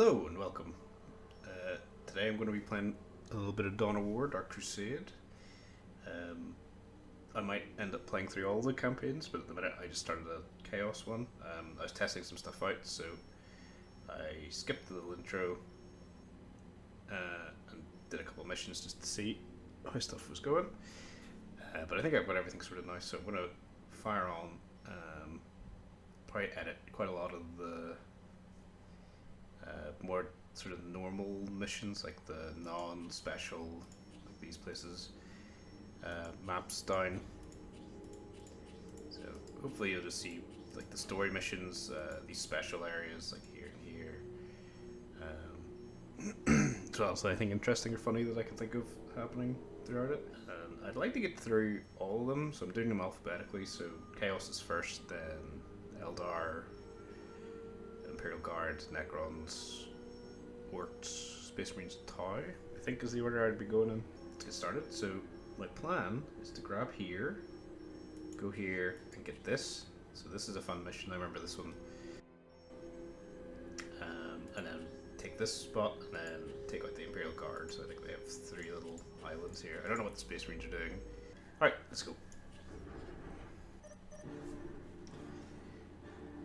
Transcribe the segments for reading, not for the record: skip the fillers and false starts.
Hello and welcome. Today I'm going to be playing a little bit of DoW Dark Crusade. I might end up playing through all the campaigns, but at the minute I just started a Chaos one. I was testing some stuff out, so I skipped the little intro and did a couple of missions just to see how stuff was going. But I think I've got everything sorted now, so I'm going to fire on, probably edit quite a lot of the more sort of normal missions, like the non-special, like these places, maps down. So hopefully you'll just see like the story missions, these special areas like here and here, as well as anything interesting or funny that I can think of happening throughout it. I'd like to get through all of them, so I'm doing them alphabetically. So Chaos is first, then Eldar, Imperial Guard, Necrons, Orcs, Space Marines, DoW, I think is the order I'd be going in. Let's get started. So my plan is to grab here, go here, and get this. So this is a fun mission, I remember this one. And then take this spot, and then take out the Imperial Guard. So I think they have 3 little islands here. I don't know what the Space Marines are doing. Alright, let's go.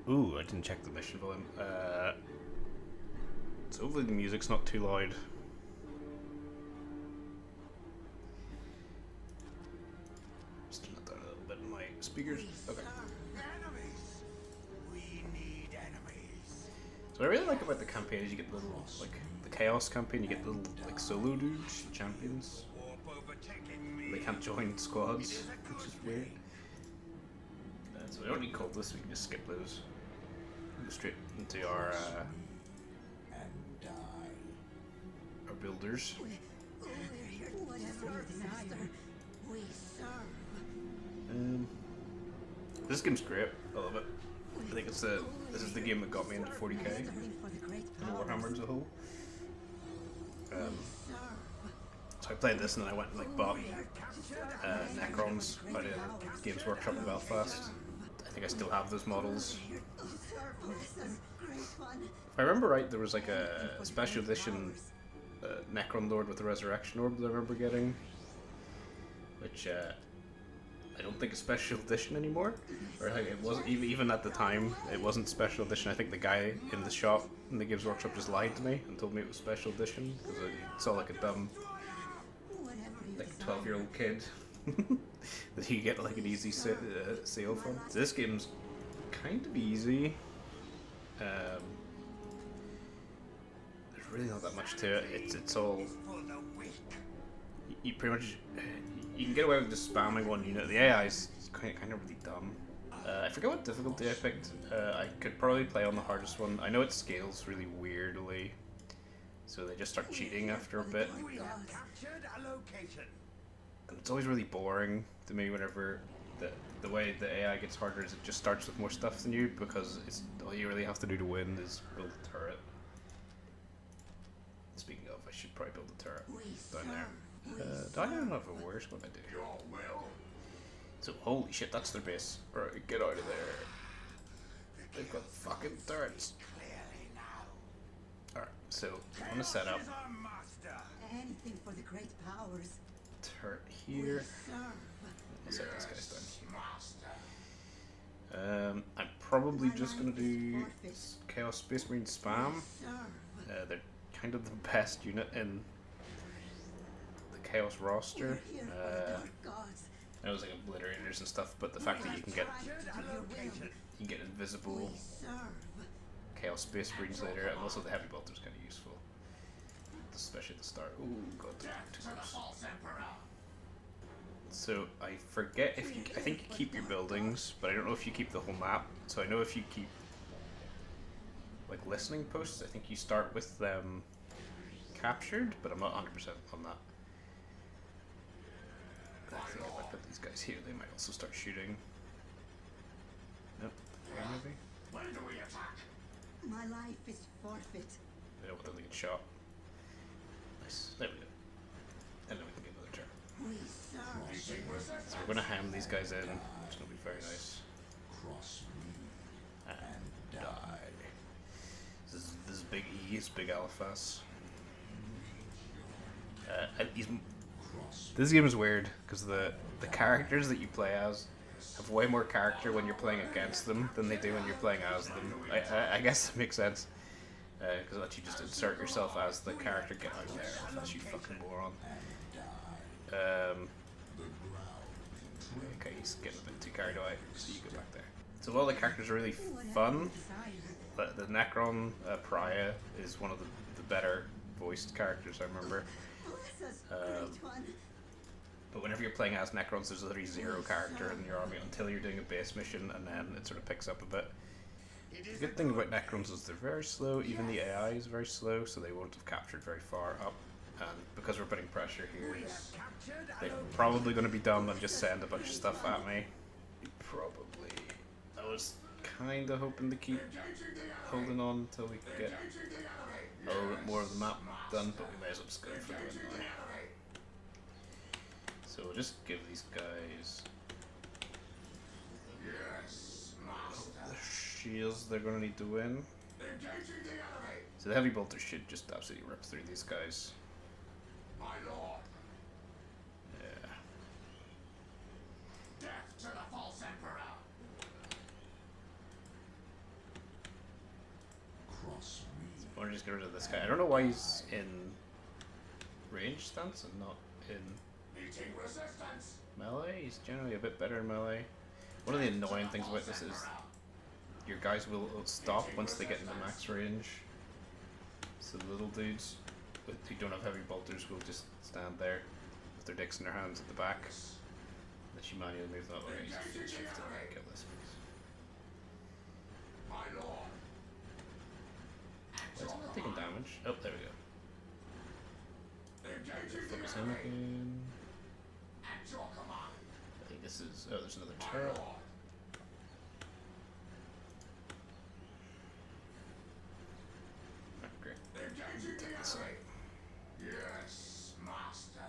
Ooh, I didn't check the mission volume. So hopefully the music's not too loud. Just turn it down a little bit in my speakers. Okay. So what I really like about the campaign is you get little, like the Chaos campaign, you get little like solo dudes, champions. They can't join squads, which is weird. So we don't need cultists, we can just skip those. Go straight into our builders. This game's great. I love it. I think this is the game that got me into 40k and Warhammer as a whole. So I played this and then I went and like bought Necrons out of Games Workshop in Belfast. I think I still have those models. If I remember right, there was like a special edition Necron Lord with the Resurrection Orb that I remember getting, which I don't think is special edition anymore, or like it wasn't even at the time. It wasn't special edition. I think the guy in the shop in the Games Workshop just lied to me and told me it was special edition because I saw like a dumb, like 12-year-old kid that you get like an easy sale from. So this game's kind of easy. There's really not that much to it. It's all you pretty much you can get away with just spamming one unit. The AI is kind of really dumb. I forget what difficulty I picked. I could probably play on the hardest one. I know it scales really weirdly, so they just start cheating after a bit. And it's always really boring to me whenever the way the AI gets harder is it just starts with more stuff than you, because it's all you really have to do to win is build a turret. Speaking of, I should probably build a turret down there. Do I have enough of a worse? What do I do? So, holy shit, that's their base. Alright, get out of there. They've got fucking turrets. Alright, so I'm gonna set up anything for the great powers. turret here. Let's set this guy's down here. I'm probably just gonna do Chaos Space Marine spam. They're kind of the best unit in the Chaos roster. I was like obliterators and stuff, but the fact that you can get invisible Chaos Space Marines later, and also the heavy bolter is kind of useful, especially at the start. Ooh, god, too close. So I forget if you. I think you keep your buildings, but I don't know if you keep the whole map. So I know if you keep like listening posts, I think you start with them captured, but I'm not 100% on that. I think if I put these guys here, they might also start shooting. Nope. Maybe. When do we attack? My life is forfeit. I don't want them to get shot. Nice. There we go. And then we can get another turn. So we're gonna ham these guys in. It's gonna be very nice. And die. This is Big E, he's Big Alphas. This game is weird because the characters that you play as have way more character when you're playing against them than they do when you're playing as them. I guess it makes sense. Because it lets you just insert yourself as the character. Get out of there, that's you fucking moron. Okay, he's getting a bit too carried away, so you go back there. So while the characters are really fun, the Necron Pariah is one of the better voiced characters I remember. But whenever you're playing as Necrons, there's literally zero character in your army until you're doing a base mission, and then it sort of picks up a bit. The good thing about Necrons is they're very slow, even the AI is very slow, so they won't have captured very far up. And because we're putting pressure here, they're probably going to be dumb and just send a bunch of stuff at me. Probably. I was kind of hoping to keep holding on until we could get a little bit more of the map done, but we may as well just go for the win now. So we'll just give these guys the shields they're going to need to win. So the heavy bolter should just absolutely rip through these guys. Yeah. Death to the false emperor. So we're just get rid of this guy. I don't know why he's in range stance and not in melee. He's generally a bit better in melee. One of the annoying things about this is your guys will stop once they get into max range. So the little dudes who don't have heavy bolters will just stand there with their dicks in their hands at the back. Unless you manually move that way, you field shift and kill this piece. Why is it not taking damage? Oh, there we go. Focus him again. I think this is... oh, there's another turret. Oh, great. Take this out. Yes, master.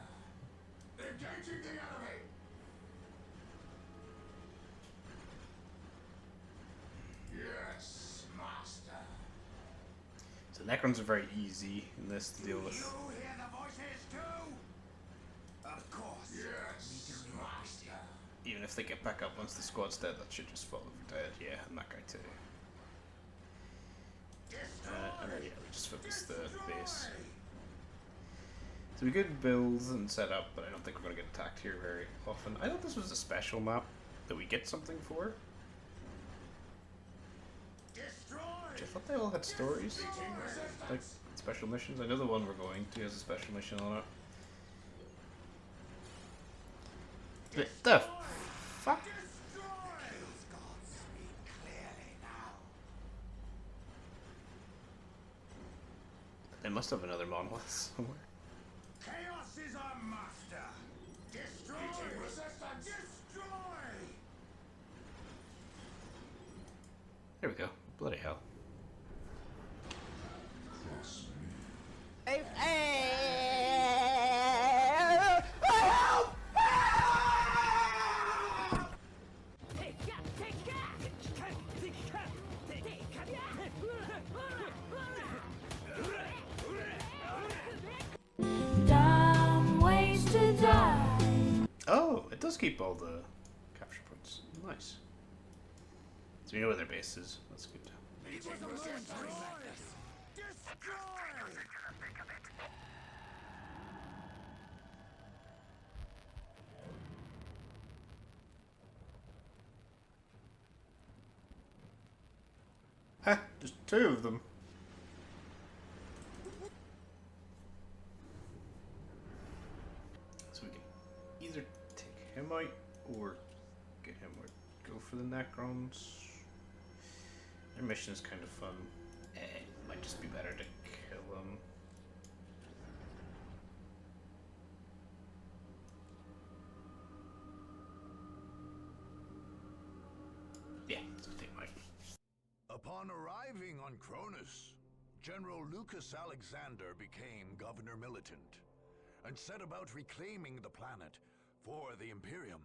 Engaging the enemy. Yes, master. So Necrons are very easy in this to deal with. You hear the voices too? Of course. Yes, master. Even if they get back up once the squad's dead, that should just fall over dead. Yeah, and that guy too. And then yeah, we just focus the base. So we could build and set up, but I don't think we're going to get attacked here very often. I thought this was a special map that we get something for. Which I thought they all had stories, like special missions. I know the one we're going to has a special mission on it. The fuck? They must have another monolith somewhere. Chaos is our master. Destroy! Resistance! Destroy! There we go. Bloody hell. Dumb ways to die. Oh, it does keep all the capture points. Nice. So we know where their base is. That's good. Ha! Just two of them. So we can either take him out or get him or go for the Necrons. Their mission is kind of fun. It might just be better to kill them. Yeah, let's take him out. Upon arriving on Cronus, General Lucas Alexander became Governor Militant and set about reclaiming the planet for the Imperium.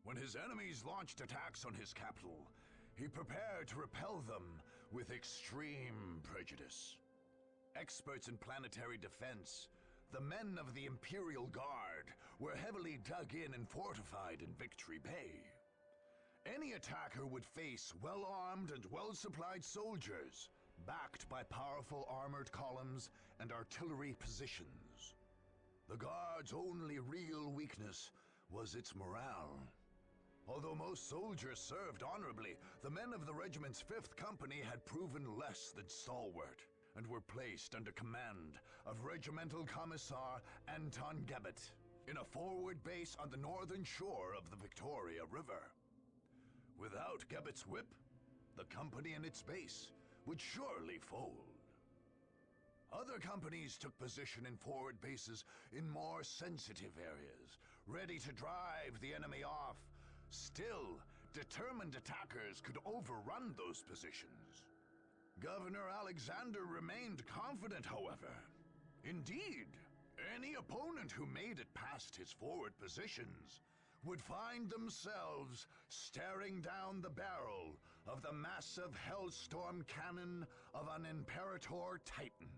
When his enemies launched attacks on his capital, he prepared to repel them with extreme prejudice. Experts in planetary defense, the men of the Imperial Guard were heavily dug in and fortified in Victory Bay. Any attacker would face well-armed and well-supplied soldiers, backed by powerful armored columns and artillery positions. The Guard's only real weakness was its morale. Although most soldiers served honorably, the men of the regiment's 5th Company had proven less than stalwart, and were placed under command of Regimental Commissar Anton Gebet in a forward base on the northern shore of the Victoria River. Without Gebet's whip, the company and its base would surely fold. Other companies took position in forward bases in more sensitive areas, ready to drive the enemy off. Still, determined attackers could overrun those positions. Governor Alexander remained confident, however. Indeed, any opponent who made it past his forward positions would find themselves staring down the barrel of the massive Hellstorm cannon of an Imperator Titan.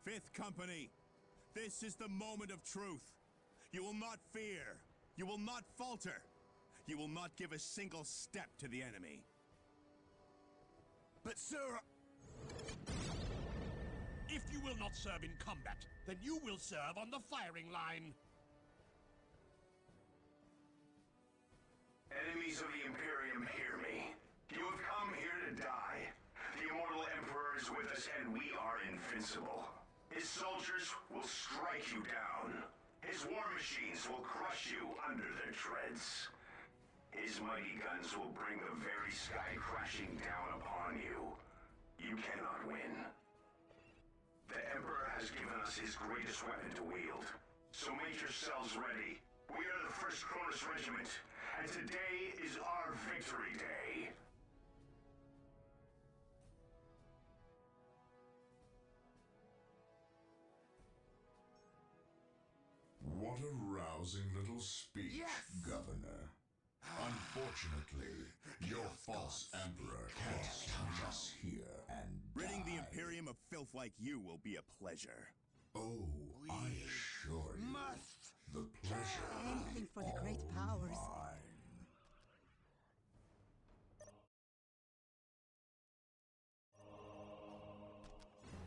Fifth Company, this is the moment of truth. You will not fear. You will not falter. You will not give a single step to the enemy. But sir, if you will not serve in combat, then you will serve on the firing line. Enemies of the Imperium, hear me. You have come here to die. The immortal Emperor is with us, and we are invincible. His soldiers will strike you down. His war machines will crush you under their treads. His mighty guns will bring the very sky crashing down upon you. You cannot win. The Emperor has given us his greatest weapon to wield. So make yourselves ready. We are the 1st Cronus Regiment, and today is our victory day. What a rousing little speech, Governor. Unfortunately, your false emperor can't touch us here and Ridding the die. Imperium of filth like you will be a pleasure. Oh, I assure you, the pleasure Anything for the all great powers.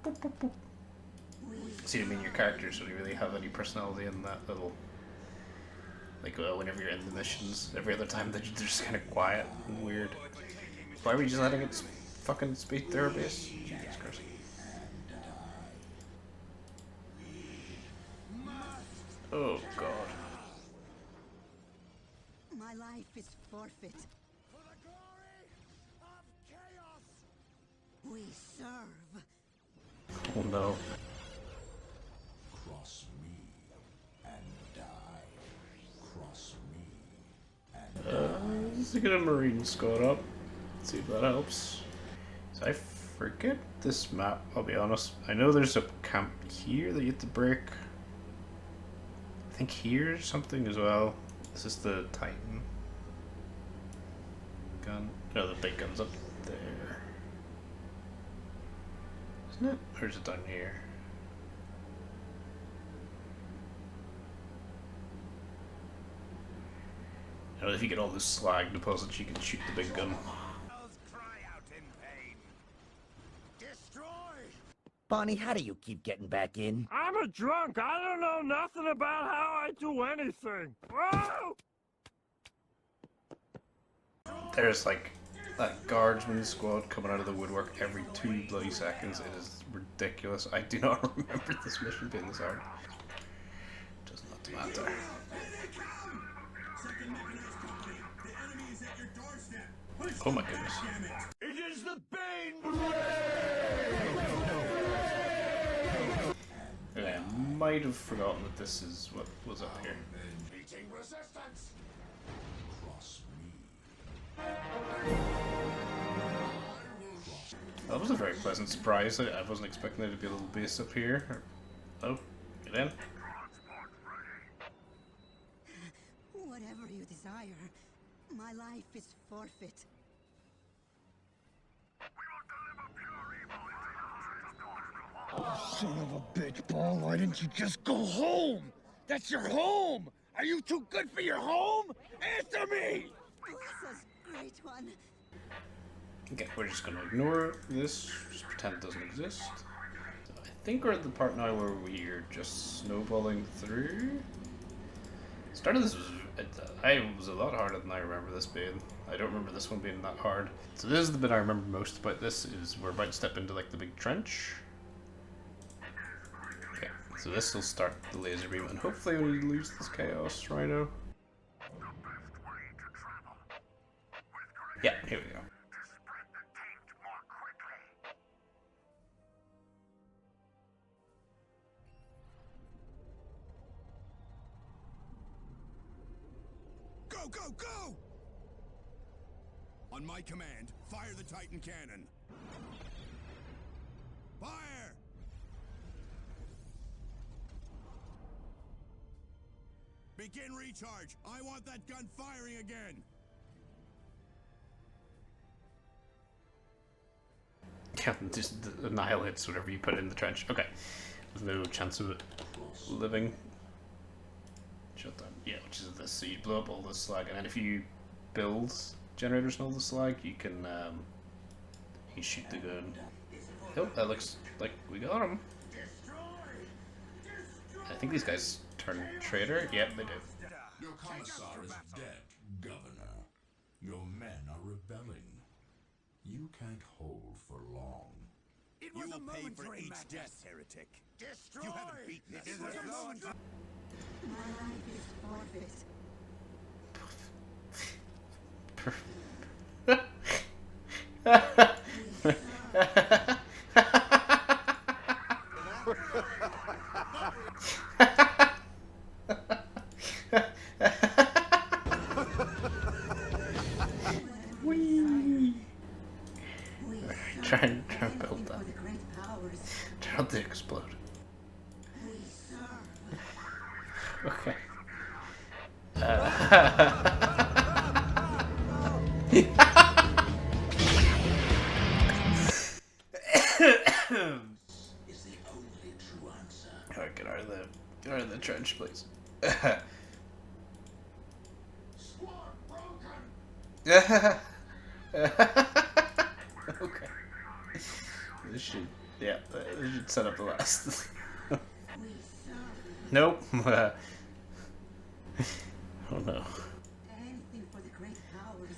mine. So you mean your characters don't really have any personality in that little... Like, whenever you're in the missions, every other time they're just kind of quiet and weird. Why are we just letting it fucking speak their base? Jesus Christ. Oh god. My life is forfeit. For the glory of chaos! We serve. Oh no. Cross me and die. Cross me and Let's get a Marine squad up. See if that helps. So I forget this map, I'll be honest. I know there's a camp here that you have to break. I think here's something as well. This is the Titan gun. No, the big gun's up there. Isn't it? Or is it down here? You know, if you get all this slag deposits, you can shoot the big gun. Cry out in pain. Destroy! Bonnie, how do you keep getting back in? I'm a drunk. I don't know nothing about how I do anything. Whoa! There's like that guardsman squad coming out of the woodwork every 2 bloody seconds. It is ridiculous. I do not remember this mission being this hard. Does not matter. Oh my goodness. It is the Bane! Okay, I might have forgotten that this is what was up here. Meeting resistance! cross me. That was a very pleasant surprise. I wasn't expecting there to be a little base up here. Oh, get in. Whatever you desire, my life is forfeit. Son of a bitch, Paul, why didn't you just go home? That's your home! Are you too good for your home? Answer me! Bless us, Great One. Okay, we're just gonna ignore this, just pretend it doesn't exist. So I think we're at the part now where we're just snowballing through. Start of this was a lot harder than I remember this being. I don't remember this one being that hard. So this is the bit I remember most about this, is we're about to step into like the big trench. Okay, so this will start the laser beam, and hopefully we lose this Chaos Rhino. Yeah, here we go. Go, go, go! On my command, fire the Titan cannon. Fire! Begin recharge. I want that gun firing again. Yeah, just annihilates whatever you put in the trench. Okay. There's no chance of it living. Shut down. Yeah, which is this. So you blow up all the slag, and then if you build generators and all the slag, you can shoot the gun. Oh, that looks like we got him. I think these guys turn traitor. Yep, they do. Your commissar is dead, Governor. Your men are rebelling. You can't hold for long. It You was a will pay for momentary each madness. death, heretic. Destroy! You haven't beaten us. It was a momentary... My life is forfeit. Whee! We Try serve and build that. for the great powers. Try not to explode. We serve. Okay. Is the only true answer. Alright, get out of the trench, please. Squad broken! Okay. This should set up the last. We serve. Nope. Oh no. Anything for the great powers.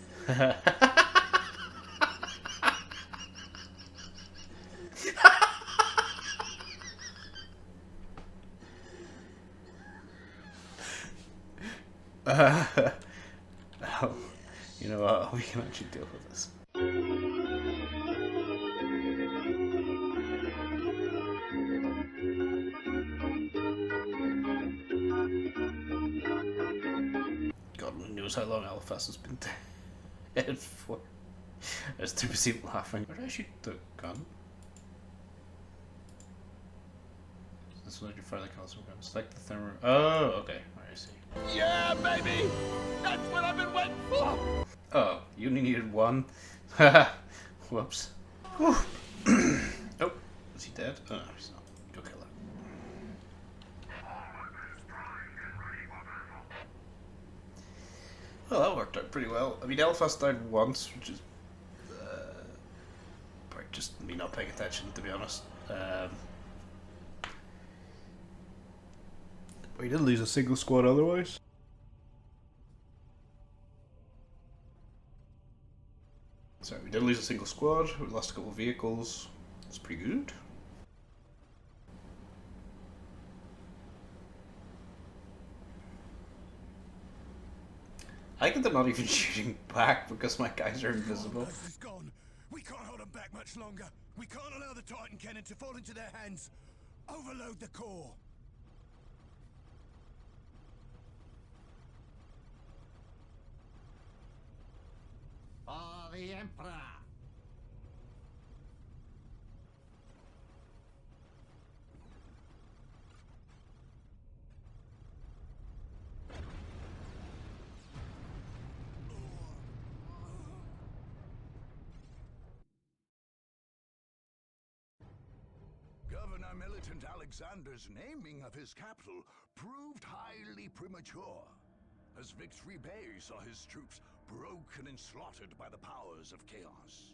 Oh, you know what? We can actually deal with this. God only knows how long Alphas has been dead for. I was too busy laughing. Where did I shoot the gun? This will let you fire the console gun. Select the thermal. Oh, okay. I see. Yeah, baby! That's what I've been waiting for! Oh, you only needed one. Whoops. Whew. Oh, is he dead? Oh, no, he's not. Go kill him. Well, that worked out pretty well. I mean, Elfast died once, which is probably just me not paying attention, to be honest. We didn't lose a single squad otherwise. Sorry, we did lose a single squad. We lost a couple of vehicles. It's pretty good. I think they're not even shooting back because my guys are invisible. Earth is gone. We can't hold them back much longer. We can't allow the Titan cannon to fall into their hands. Overload the core. For the Emperor! militant Alexander's naming of his capital proved highly premature, as Victory Bay saw his troops broken and slaughtered by the powers of chaos.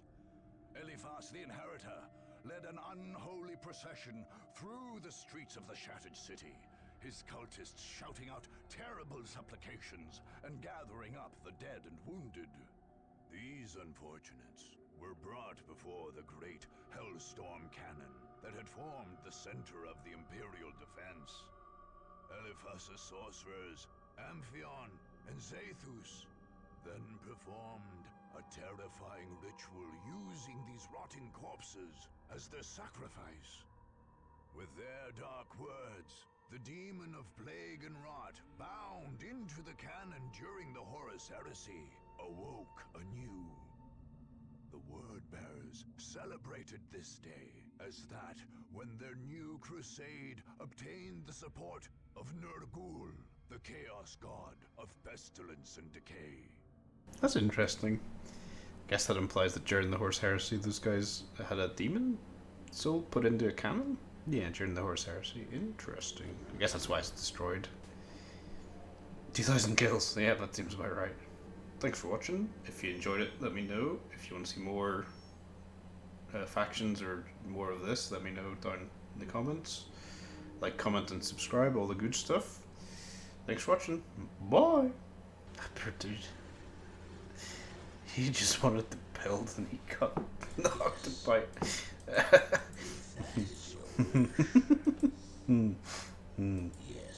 Eliphas the Inheritor led an unholy procession through the streets of the shattered city, his cultists shouting out terrible supplications and gathering up the dead and wounded. These unfortunates were brought before the great Hellstorm Cannon that had formed the center of the Imperial defense. Eliphas' sorcerers, Amphion and Zaethus, then performed a terrifying ritual using these rotting corpses as their sacrifice. With their dark words, the demon of plague and rot, bound into the cannon during the Horus Heresy, awoke anew. The Word-Bearers celebrated this day as that when their new crusade obtained the support of Nurgle, the Chaos God of pestilence and decay. That's interesting. Guess that implies that during the Horus Heresy, those guys had a demon soul put into a cannon? Yeah, during the Horus Heresy. Interesting. I guess that's why it's destroyed. 2,000 kills. Yeah, that seems about right. Thanks for watching. If you enjoyed it, let me know. If you want to see more factions or more of this, let me know down in the comments. Like, comment, and subscribe. All the good stuff. Thanks for watching. Bye. Poor dude. He just wanted to build and he got knocked by.